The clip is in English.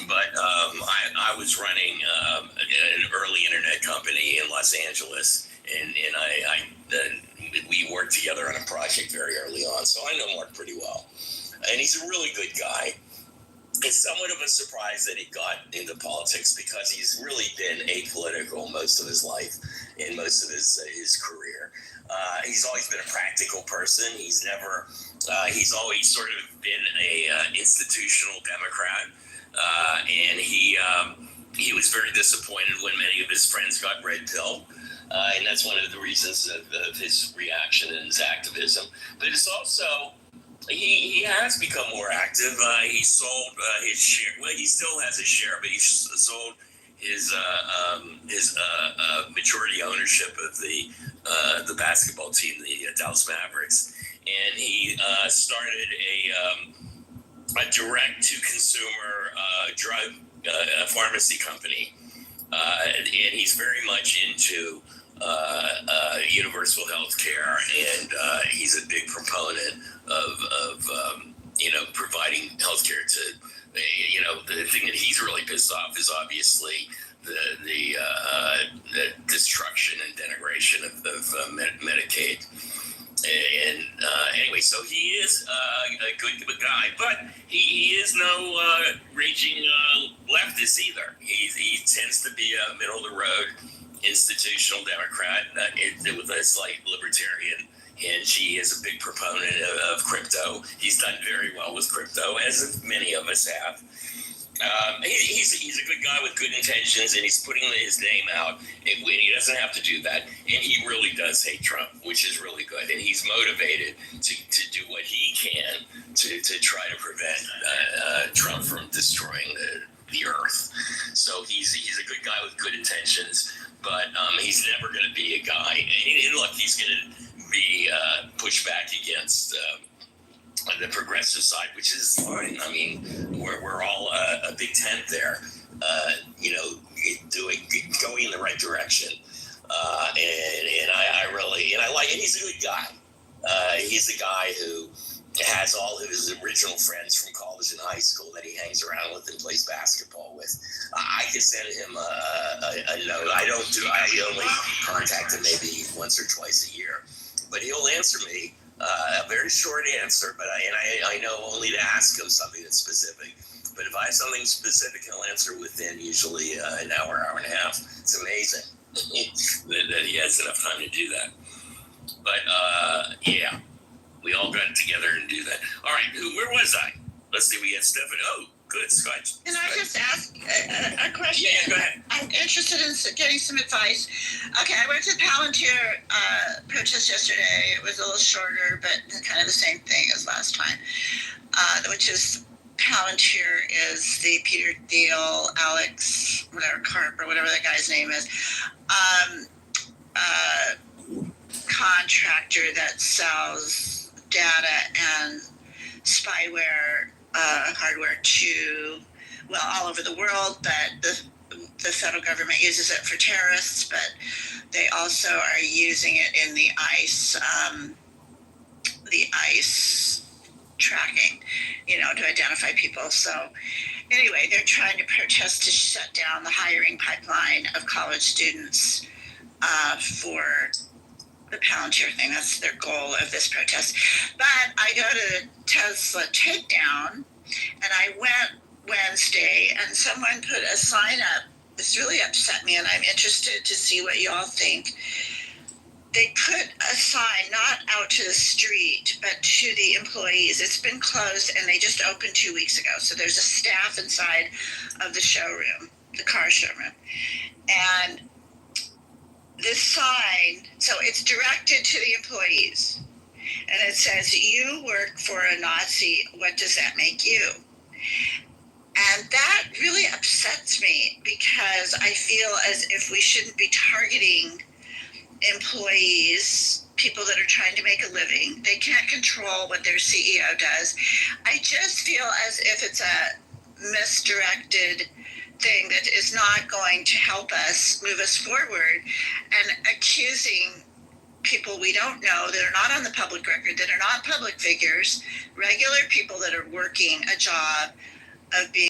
But I was running an early internet company in Los Angeles, and we worked together on a project very early on, so I know Mark pretty well. And he's a really good guy. It's somewhat of a surprise that he got into politics because he's really been apolitical most of his life and most of his career. He's always been a practical person. He's always sort of been a institutional Democrat, and he was very disappointed when many of his friends got red pill. And that's one of the reasons of his reaction and his activism. But it's also, he has become more active. He sold his share. Well, he still has a share, but he sold his majority ownership of the basketball team, the Dallas Mavericks, and he started a direct-to-consumer drug pharmacy company, and he's very much into universal health care, and he's a big proponent of providing health care to, the thing that he's really pissed off is obviously the destruction and denigration of Medicaid. And anyway, so he is a good guy, but he is no raging leftist either. He tends to be a middle-of-the-road institutional Democrat with a slight libertarian, and he is a big proponent of crypto. He's done very well with crypto, as many of us have. He's a good guy with good intentions, and he's putting his name out. And he doesn't have to do that, and he really does hate Trump, which is really good. And he's motivated to do what he can to try to prevent Trump from destroying the earth. So he's a good guy with good intentions, but he's never going to be a guy. And look, he's going to be pushed back against the progressive side, which is fine. I mean, we're all a big tent there, going in the right direction. And I like, and he's a good guy. He's a guy who has all of his original friends from college and high school that he hangs around with and plays basketball with. I can send him a note. I only contact him maybe once or twice a year, but he'll answer me. A very short answer, but I know only to ask him something that's specific. But if I have something specific, he'll answer within usually an hour and a half. It's amazing that he has enough time to do that. But yeah, we all got together and do that. All right, where was I? Let's see, we had Stephanie. Oh, good, Scott. Can I just ask a question? Yeah, go ahead. I'm interested in getting some advice. Okay, I went to the Palantir protest yesterday. It was a little shorter, but kind of the same thing as last time, which is Palantir is the Peter Thiel, Alex, whatever, Karp, or whatever that guy's name is, contractor that sells data and spyware hardware to, all over the world, but the federal government uses it for terrorists, but they also are using it in the ICE tracking, to identify people. So anyway, they're trying to protest to shut down the hiring pipeline of college students for the Palantir thing. That's their goal of this protest. But I go to Tesla Takedown, and I went Wednesday, and someone put a sign up. This really upset me, and I'm interested to see what you all think. They put a sign not out to the street, but to the employees. It's been closed, and they just opened 2 weeks ago. So there's a staff inside of the showroom, the car showroom. And this sign, so it's directed to the employees. And it says, "You work for a Nazi. What does that make you?" And that really upsets me because I feel as if we shouldn't be targeting employees, people that are trying to make a living. They can't control what their CEO does. I just feel as if it's a misdirected thing that is not going to help us move us forward, and accusing people we don't know, that are not on the public record, that are not public figures, regular people that are working a job of being